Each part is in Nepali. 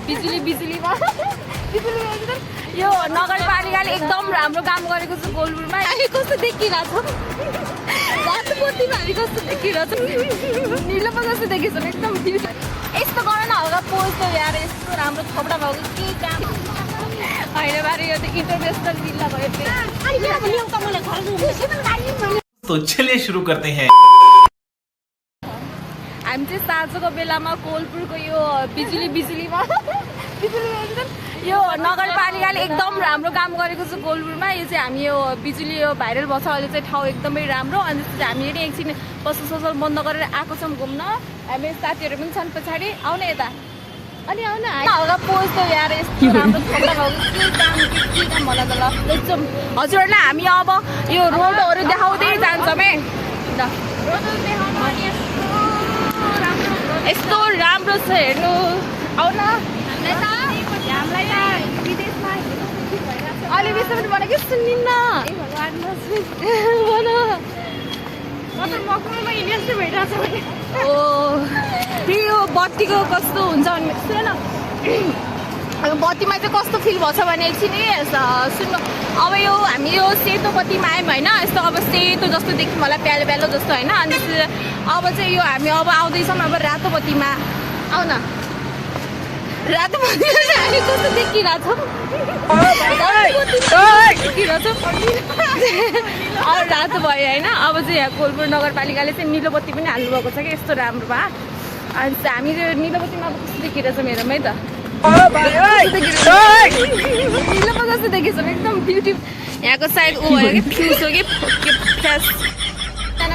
बिजुलीमा यो नगरपालिकाले एकदम राम्रो काम गरेको छ गोलपुरमा। हामी कस्तो देखिरहेको छ बाटोपट्टिमा, हामी कस्तो देखिरहेको छ निलोमा कस्तो देखिन्छ एकदम यस्तो गर न हल्का पोस्ट यार, यस्तो राम्रो थोपडा भएको के काम होइन बारे। यो त इन्टरनेसनल जिल्ला भयो। तो चलिए शुरू करते हैं। हामी चाहिँ साँझको बेलामा कोलपुरको यो बिजुलीमा यो नगरपालिकाले एकदम राम्रो काम गरेको छ गोलपुरमा। यो चाहिँ हामी यो बिजुली यो भाइरल भएको छ अहिले चाहिँ ठाउँ एकदमै राम्रो। अनि त्यसपछि हामी यति एकछिन पसल बन्द गरेर आएको छौँ घुम्न। हामी साथीहरू पनि छन् पछाडि, आउन यता अनि आउन हल्का पोज त यार, यस्तो राम्रो थोपडा भएको के काम होला त। ल एकदम हजुरहरूलाई हामी अब यो रोडहरू देखाउँदै जान्छौँ है। यस्तो राम्रो छ हेर्नु, आउन अलि बेसी पनि भने कि सुनिन्न त्यही हो बत्तीको कस्तो हुन्छ भने सुन न, बत्तीमा चाहिँ कस्तो फिल भएको छ भने एकछिन सुन्नु। अब यो हामी यो सेतो बत्तीमा आयौँ होइन, यस्तो अब सेतो जस्तो देख्यौँ होला, प्यालो प्यालो जस्तो होइन। अनि अब चाहिँ यो हामी अब आउँदैछौँ अब रातो बत्तीमा। आउ न रातो बत्तीमा चाहिँ हामी कस्तो देखिरहेछौँ अब रातो भयो होइन। अब चाहिँ यहाँ कोलपुर नगरपालिकाले चाहिँ निलो बत्ती पनि हाल्नुभएको छ कि यस्तो राम्रो भए। अनि हामी त्यो निलो बत्तीमा अब कस्तो देखिरहेछ मेरोमै त निलोमा कस्तो देखिन्छ एकदम ब्युटी। यहाँको सायद ऊ भयो कि फ्युज हो कि फ्यास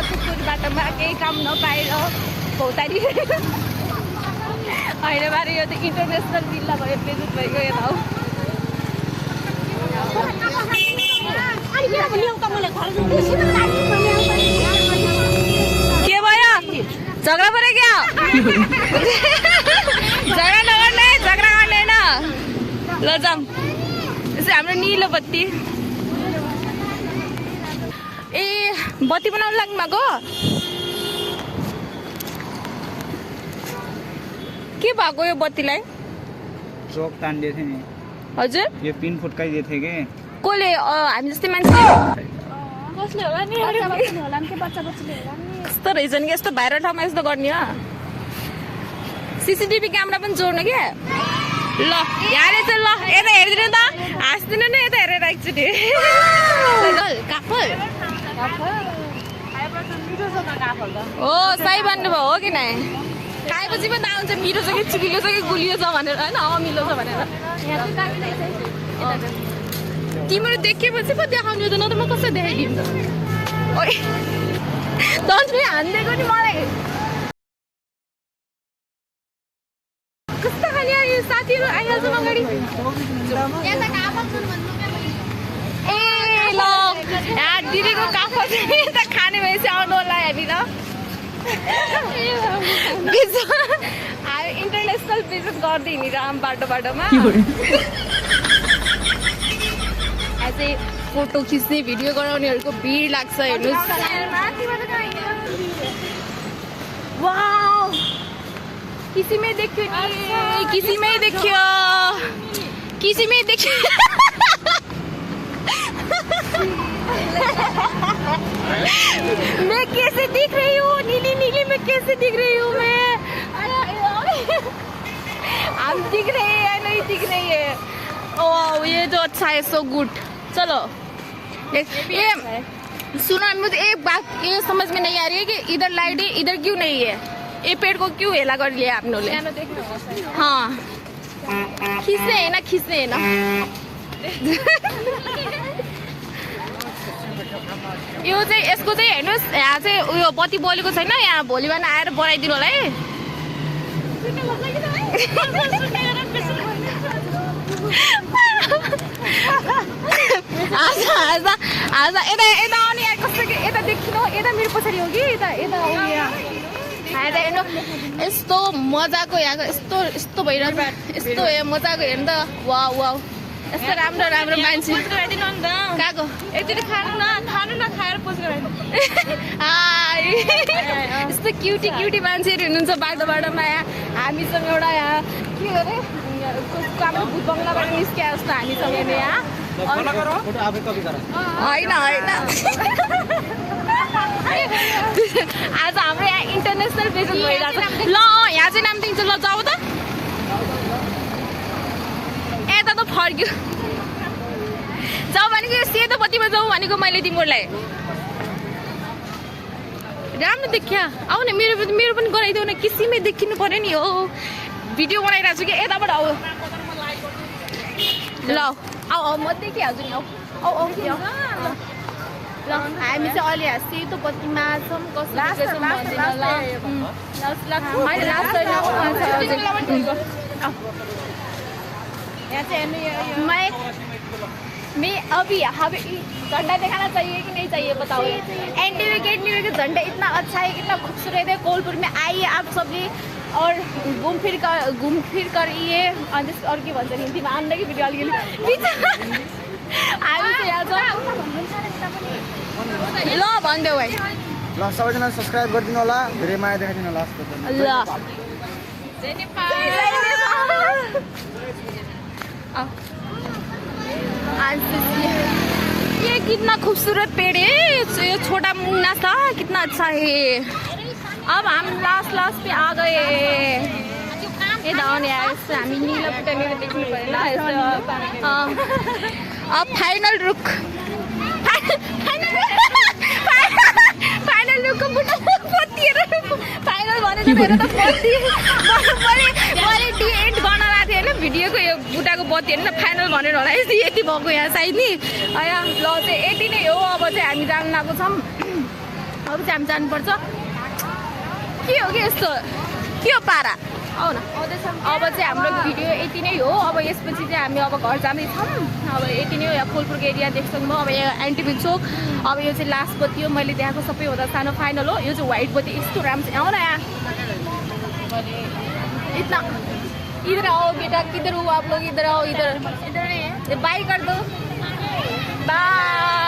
पुखुरी बाटोमा केही काम नपाएर भौतारी होइन बारे। यो त इन्टरनेसनल जिल्ला भयो, प्लेजेस भएको यता हो। के भयो झगडा पऱ्यो क्या? झगडा नगर्ने, झगडा गर्ने होइन। ल जाऊँ, यसो हाम्रो निलो बत्ती। ए बत्ती बनाउनु लाग्नु भएको के भएको यो बत्तीलाई? चोक तानिदिएको थियो नि हजुर, यो पिन फुट्काइदिएको थियो कि कसले? हामी जस्तै मान्छे कसले होला नि? कस्तो रहेछ नि यस्तो भाइरल ठाउँमा यस्तो गर्ने हो। सिसिटिभी क्यामेरा पनि जोड्नु क्या। ल यहाँ चाहिँ ल यता हेरिदिनु त, हाँसिदिनु न यता हेरेर एकचोटि। काफल हो सही भन्नुभयो हो कि नै? खाएपछि पनि आउँछ मिठो छ कि चिलिलो छ कि गुलियो छ भनेर होइन, अमिलो छ भनेर। तिमीहरू देखेपछि पो देखाउने त, न त म कसरी देखाइदिन्छु। ओइ तन्त्रै हानिदिएको नि मलाई कस्तो खाले साथीहरू आइहाल्छ अगाडि। ए ल यहाँ दिदीको काफल चाहिँ यता खाने भएपछि आउनु होला यहाँनिर। हामी इन्टरनेसनल बिजनेस गर्दै हिँडिरहँ बाटोमा। अझै फोटो खिच्ने भिडियो गराउनेहरूको भिड लाग्छ हेर्नुहोस्। वाउ किसिमै देख्यो नि, किसिमै देख्यो। मैं कैसे दिख रही हूँ? नीली मैं कैसे दिख रही हूँ मैं? हम दिख रहे हैं या नहीं दिख रही है? ओह ये तो अच्छा है, सो गुड। चलो ये सुनो, मुझे एक बात ये समझ में नहीं आ रही है कि इधर लाइट है इधर क्यों नहीं है? ये पेड़ को क्यों हेला कर लिया आप लोगों ने? हाँ खींचने है ना यो चाहिँ यसको चाहिँ हेर्नुहोस्, यहाँ चाहिँ उयो बत्ती बलेको छैन, यहाँ भोलि बिहान आएर बनाइदिनु होला है। आज यता आउने कस्तो कि यता देखिनु, यता मेरो पछाडि हो कि यता हेर्नु यस्तो मजाको यहाँको यस्तो भइरहेको यस्तो मजाको हेर्नु त। वाउ वाउ यस्तो राम्रो राम्रो मान्छे कहाँको एकचोटि खानु न खाएर पोज गराइदिनु। यस्तो क्युटी मान्छेहरू हुनुहुन्छ बाटोमा। हामीसँग एउटा यहाँ के अरे हाम्रो भूत बङ्गलाबाट निस्किया जस्तो हामीसँग यहाँ होइन आज हाम्रो यहाँ इन्टरनेसनल बेजन भइरहेको छ ल यहाँ चाहिँ नाम दिन्छु ल जाऊ त यता त फर्क्यो जाऊ भनेको यो सेतो बत्तीमा जाऊ भनेको मैले तिमीहरूलाई राम्रो देखिया आऊ न मेरो पनि गराइदेऊ न किसिमै देखिनु पर्यो नि हो भिडियो बनाइरहेको छु कि यताबाट आऊ ल आऊ म देखिहाल्छु नि आऊ ल हामी चाहिँ अहिले सेतो बत्तीमा छौँ कसरी मैं अभी झंडा दिखाना चाहिए कि नहीं चाहिए बताओ एनटीवी के झंडा इतना अच्छा है कितना खूबसूरत है कोलपुर में आइए आप सभी और घूम फिर करिए और के भन्छ हिन्दीमा आन्दकी भिडियो अलिकति हामी चाहिँ यहाँ छ ल भनिदेऊ भाइ ल सबैजना सब्स्क्राइब गरिदिनु होला धेरै माया देखाइदिनु होला ल ये कितना खूबसूरत पेड़ है ये छोटा मुन्ना था कितना अच्छा है अब हम लास्ट पे आ गए ये दावन यार हामी नीला पुटनीले देख्नु पर्यो ल अब फाइनल रुक फाइनल रुकको बुटा पोतिएर फाइनल भनेर मेरो त पोति मैले डिएट गर्न लाग्थेँ होइन भिडियोको यो बुटाको बत्ती होइन फाइनल भनेर होला यति भएको यहाँ सायद नि होइन ल चाहिँ यति नै हो अब चाहिँ हामी जानु लागेको छौँ अब चाहिँ हामी जानुपर्छ के हो कि यस्तो के हो पारा आऊ न अब चाहिँ हाम्रो भिडियो यति नै हो अब यसपछि चाहिँ हामी अब घर जाँदैछौँ अब यति नै हो यहाँ कोलपुरको एरिया देख्छौँ म अब यहाँ एनटिभी चोक अब यो चाहिँ लास्ट बत्ती हो मैले देखाएको सबैभन्दा सानो फाइनल हो यो चाहिँ व्हाइट बत्ती यस्तो राम्रो छ आऊ न यहाँ इतना इधर आओ बेटा किधर हो आप लोग इधर आओ इधर बाय कर दो बाय